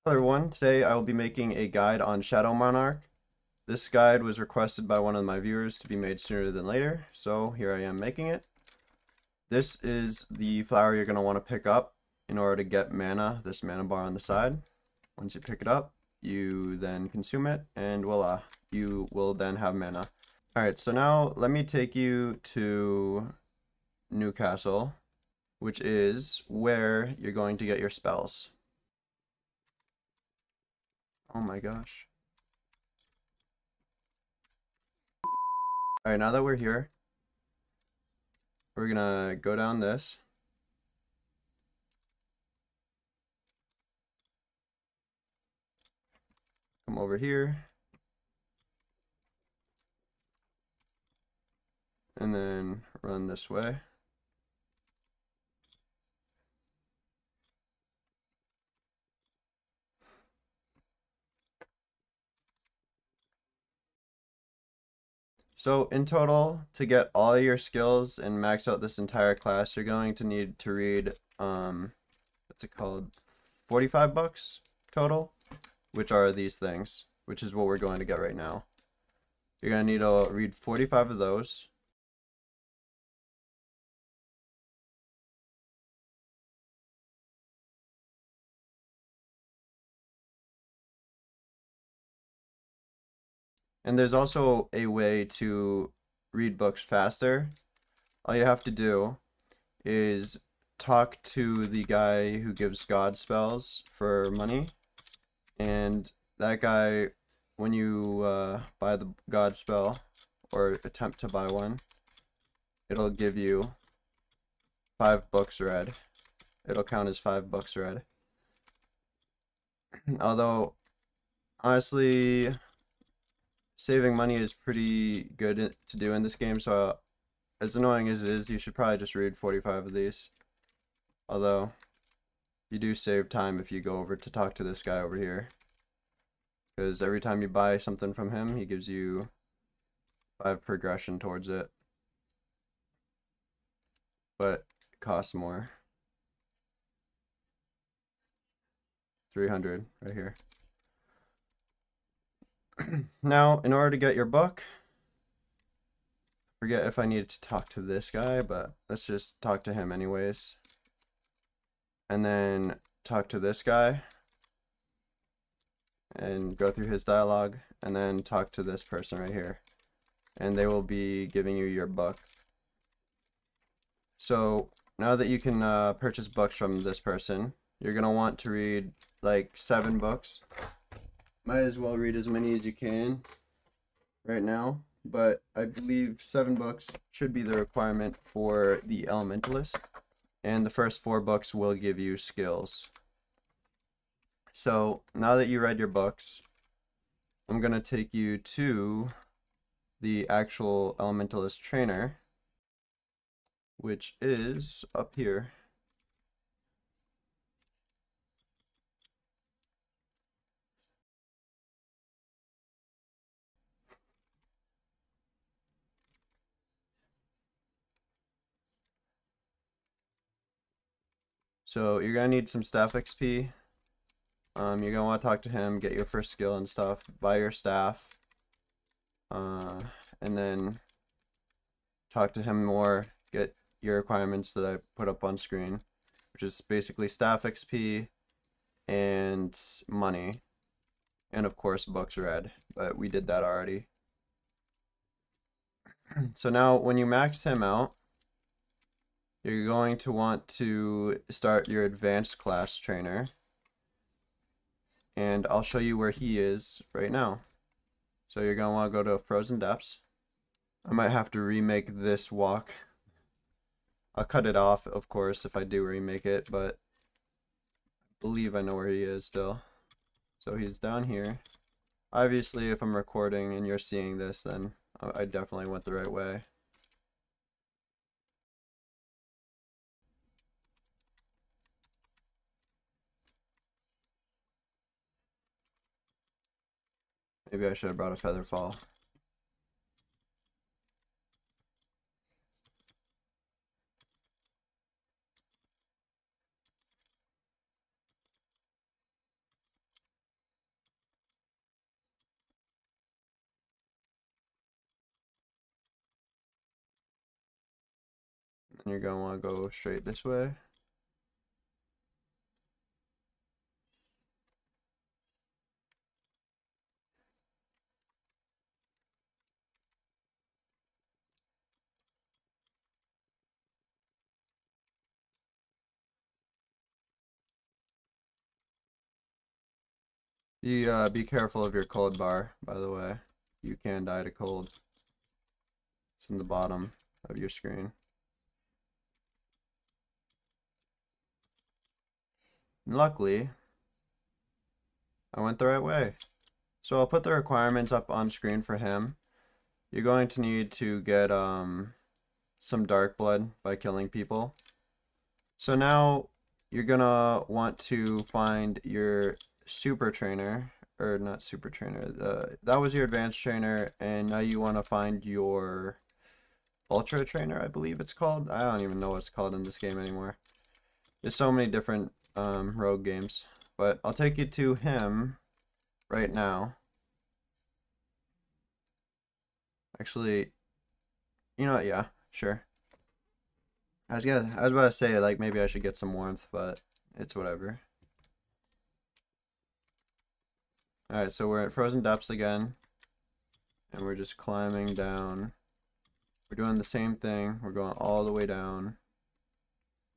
Hello everyone, today I will be making a guide on Shadow Monarch. This guide was requested by one of my viewers to be made sooner than later, so here I am making it. This is the flower you're going to want to pick up in order to get mana, this mana bar on the side. Once you pick it up, you then consume it, and voila, you will then have mana. Alright, so now let me take you to Newcastle, which is where you're going to get your spells. Oh my gosh. Alright, now that we're here, we're gonna go down this. Come over here. And then run this way. So in total, to get all your skills and max out this entire class, you're going to need to read, what's it called, 45 books total, which are these things, which is what we're going to get right now. You're going to need to read 45 of those. And there's also a way to read books faster. All you have to do is talk to the guy who gives God spells for money. And that guy, when you buy the God spell, or attempt to buy one, it'll give you 5 books read. It'll count as 5 books read. Although, honestly, saving money is pretty good to do in this game, so as annoying as it is, you should probably just read 45 of these. Although, you do save time if you go over to talk to this guy over here. Because every time you buy something from him, he gives you 5 progression towards it. But it costs more. 300 right here. Now, in order to get your book, forget if I needed to talk to this guy, but let's just talk to him anyways. And then talk to this guy and go through his dialogue, and then talk to this person right here, and they will be giving you your book. So now that you can purchase books from this person, you're gonna want to read like 7 books. Might as well read as many as you can right now, but I believe 7 books should be the requirement for the Elementalist, and the first 4 books will give you skills. So now that you read your books, I'm gonna take you to the actual Elementalist trainer, which is up here. So you're gonna need some staff XP. You're gonna want to talk to him, get your first skill and stuff, buy your staff, and then talk to him more, get your requirements that I put up on screen, which is basically staff XP and money, and of course books read, but we did that already. So now when you max him out, you're going to want to start your advanced class trainer, and I'll show you where he is right now. So you're going to want to go to Frozen Depths. I might have to remake this walk. I'll cut it off, of course, if I do remake it, but I believe I know where he is still. So he's down here. Obviously, if I'm recording and you're seeing this, then I definitely went the right way. Maybe I should have brought a feather fall. And you're gonna want to go straight this way. Be careful of your cold bar, by the way. You can die to cold. It's in the bottom of your screen. And luckily, I went the right way. So I'll put the requirements up on screen for him. You're going to need to get some dark blood by killing people. So now you're gonna want to find your super trainer, or not super trainer, that was your advanced trainer, and now you want to find your ultra trainer, I believe it's called. I don't even know what it's called in this game anymore. There's so many different rogue games, but I'll take you to him right now. Actually, you know what, yeah, sure. I was about to say, like, maybe I should get some warmth, but it's whatever. Alright, so we're at Frozen Depths again, and we're just climbing down. We're doing the same thing. We're going all the way down.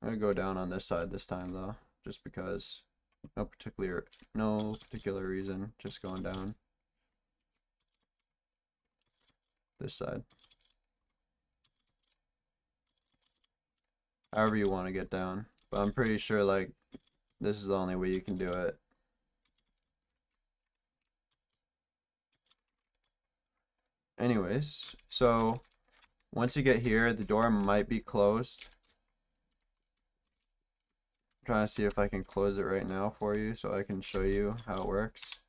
I'm gonna go down on this side this time, though, just because. No particular reason, just going down. This side. However you want to get down. But I'm pretty sure, like, this is the only way you can do it. Anyways, so once you get here, the door might be closed. I'm trying to see if I can close it right now for you so I can show you how it works.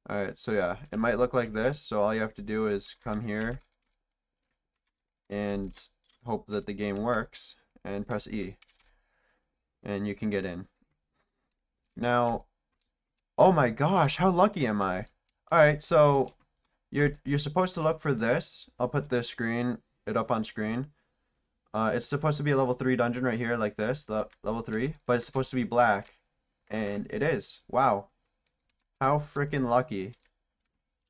Alright, so yeah, it might look like this. So all you have to do is come here and hope that the game works and press E. And you can get in. Now, oh my gosh, how lucky am I? Alright, so you're supposed to look for this. I'll put it up on screen. It's supposed to be a level 3 dungeon right here, like this, level 3, but it's supposed to be black, and it is. Wow, how freaking lucky.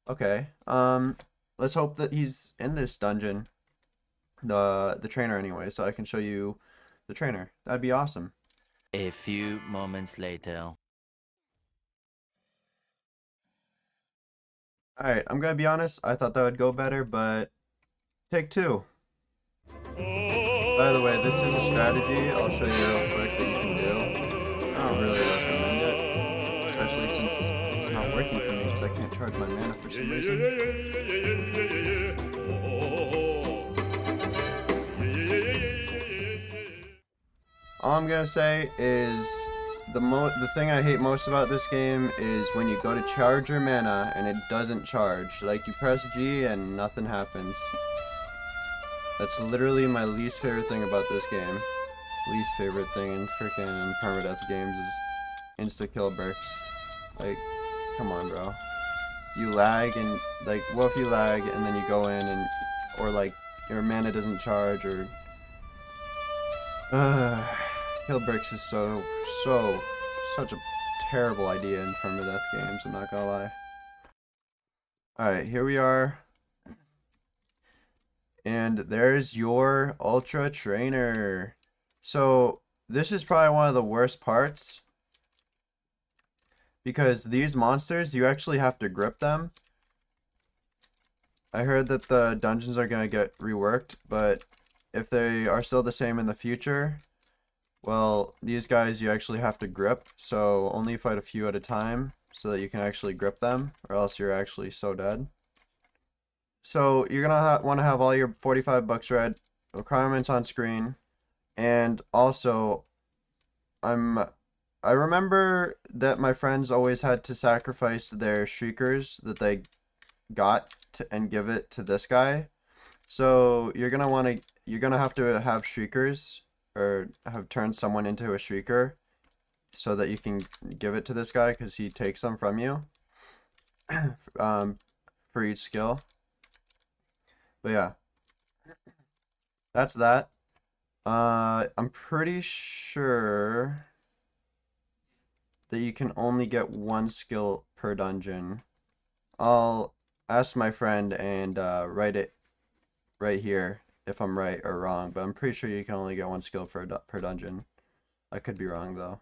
Okay, let's hope that he's in this dungeon, the trainer anyway, so I can show you the trainer. That'd be awesome. A few moments later. Alright, I'm gonna be honest, I thought that would go better, but take 2. By the way, this is a strategy I'll show you real quick that you can do. I don't really recommend it, especially since it's not working for me because I can't charge my mana for some reason. All I'm gonna say is the thing I hate most about this game is when you go to charge your mana and it doesn't charge. Like, you press G and nothing happens. That's literally my least favorite thing about this game. Least favorite thing in freaking permadeath games is insta-kill bricks. Like, come on, bro. You lag and, like, what if you lag and then you go in and, or like, your mana doesn't charge, or... Kill bricks is such a terrible idea in permadeath games, I'm not gonna lie. Alright, here we are. And there's your Ultra Trainer. So this is probably one of the worst parts, because these monsters, you actually have to grip them. I heard that the dungeons are going to get reworked, but if they are still the same in the future, well, these guys you actually have to grip, so only fight a few at a time so that you can actually grip them, or else you're actually so dead. So you're gonna want to have all your 45 bucks red requirements on screen, and also I remember that my friends always had to sacrifice their shriekers that they got and give it to this guy. So you're gonna have to have shriekers, or have turned someone into a shrieker so that you can give it to this guy, because he takes them from you for each skill. But yeah, that's that. I'm pretty sure that you can only get one skill per dungeon. I'll ask my friend and write it right here if I'm right or wrong, but I'm pretty sure you can only get one skill per dungeon. I could be wrong though.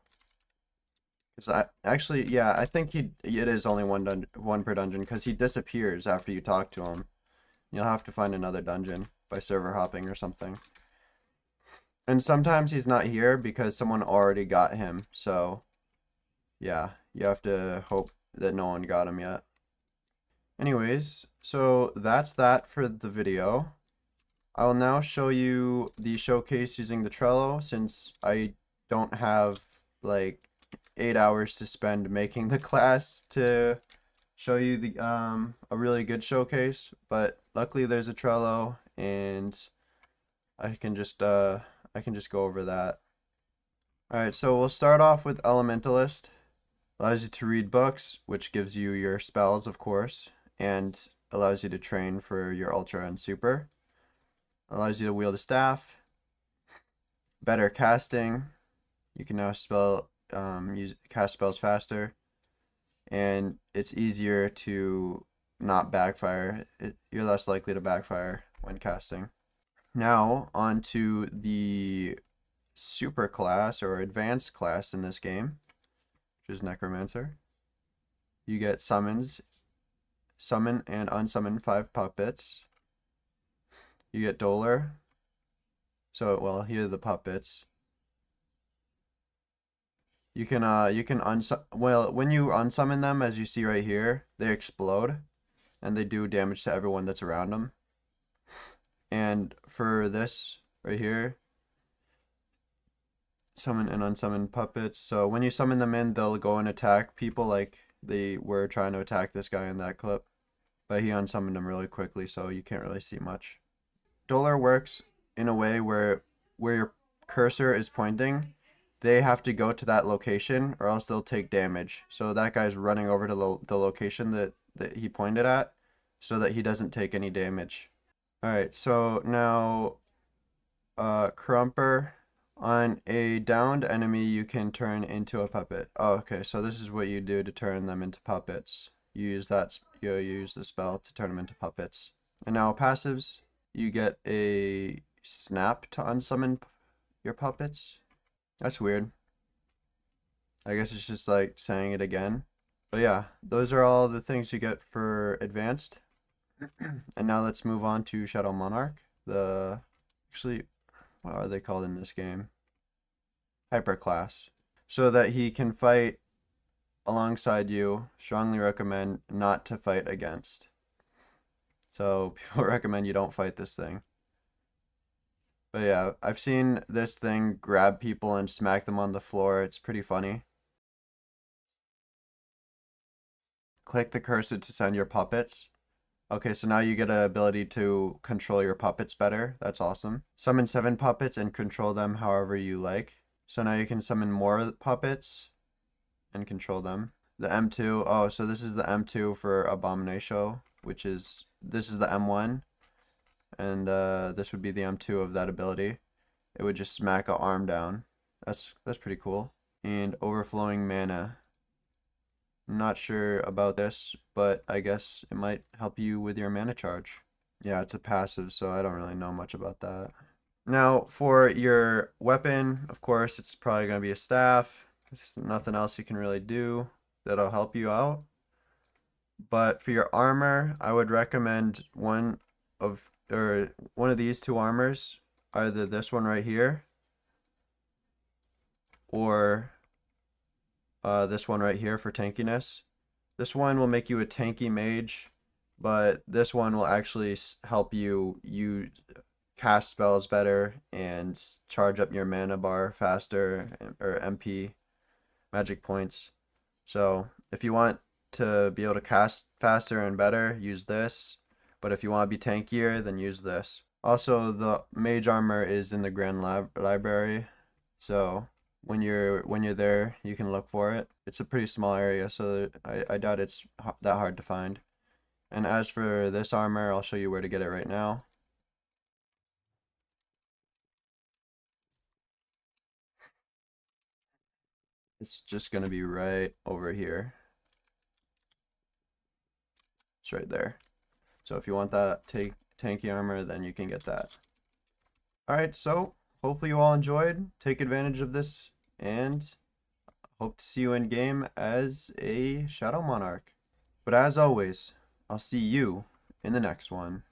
Cause yeah, I think it is only one per dungeon because he disappears after you talk to him. You'll have to find another dungeon by server hopping or something. And sometimes he's not here because someone already got him. So, yeah, you have to hope that no one got him yet. Anyways, so that's that for the video. I will now show you the showcase using the Trello since I don't have like 8 hours to spend making the class to show you the a really good showcase, but luckily there's a Trello and I can just go over that. Alright, so we'll start off with Elementalist. Allows you to read books, which gives you your spells, of course, and allows you to train for your Ultra and Super. Allows you to wield a staff. Better casting. You can now cast spells faster. And it's easier to not backfire. You're less likely to backfire when casting. Now, on to the super class or advanced class in this game, which is Necromancer. You get summons, summon and unsummon 5 puppets. You get Doler. So, well, here are the puppets. You can when you unsummon them, as you see right here, they explode, and they do damage to everyone that's around them. And for this right here, summon and unsummon puppets. So when you summon them in, they'll go and attack people like they were trying to attack this guy in that clip. But he unsummoned them really quickly, so you can't really see much. Doler works in a way where your cursor is pointing, they have to go to that location or else they'll take damage. So that guy's running over to the location that he pointed at so that he doesn't take any damage. Alright, so now Crumper. On a downed enemy, you can turn into a puppet. Oh, okay, so this is what you do to turn them into puppets. You use the spell to turn them into puppets. And now passives, you get a snap to unsummon your puppets. That's weird. I guess it's just like saying it again. But yeah, those are all the things you get for advanced. And now let's move on to Shadow Monarch. Actually, what are they called in this game? Hyperclass. So that he can fight alongside you. Strongly recommend not to fight against. So people recommend you don't fight this thing. But yeah, I've seen this thing grab people and smack them on the floor. It's pretty funny. Click the cursor to send your puppets. Okay, so now you get an ability to control your puppets better. That's awesome. Summon 7 puppets and control them however you like. So now you can summon more puppets and control them. The M2, oh, so this is the M2 for Abomination, this is the M1. And this would be the M2 of that ability. It would just smack an arm down. That's pretty cool. And overflowing mana. I'm not sure about this, but I guess it might help you with your mana charge. Yeah, it's a passive, so I don't really know much about that. Now, for your weapon, of course, it's probably going to be a staff. There's nothing else you can really do that'll help you out. But for your armor, I would recommend one of these 2 armors, either this one right here or this one right here for tankiness. This one will make you a tanky mage, but this one will actually help you cast spells better and charge up your mana bar faster, or MP, magic points. So if you want to be able to cast faster and better, use this. But if you want to be tankier, then use this. Also, the mage armor is in the Grand Library, so when you're there, you can look for it. It's a pretty small area, so I doubt it's that hard to find. And as for this armor, I'll show you where to get it right now. It's just going to be right over here. It's right there. So if you want that tanky armor, then you can get that. Alright, so hopefully you all enjoyed. Take advantage of this, and hope to see you in game as a Shadow Monarch. But as always, I'll see you in the next one.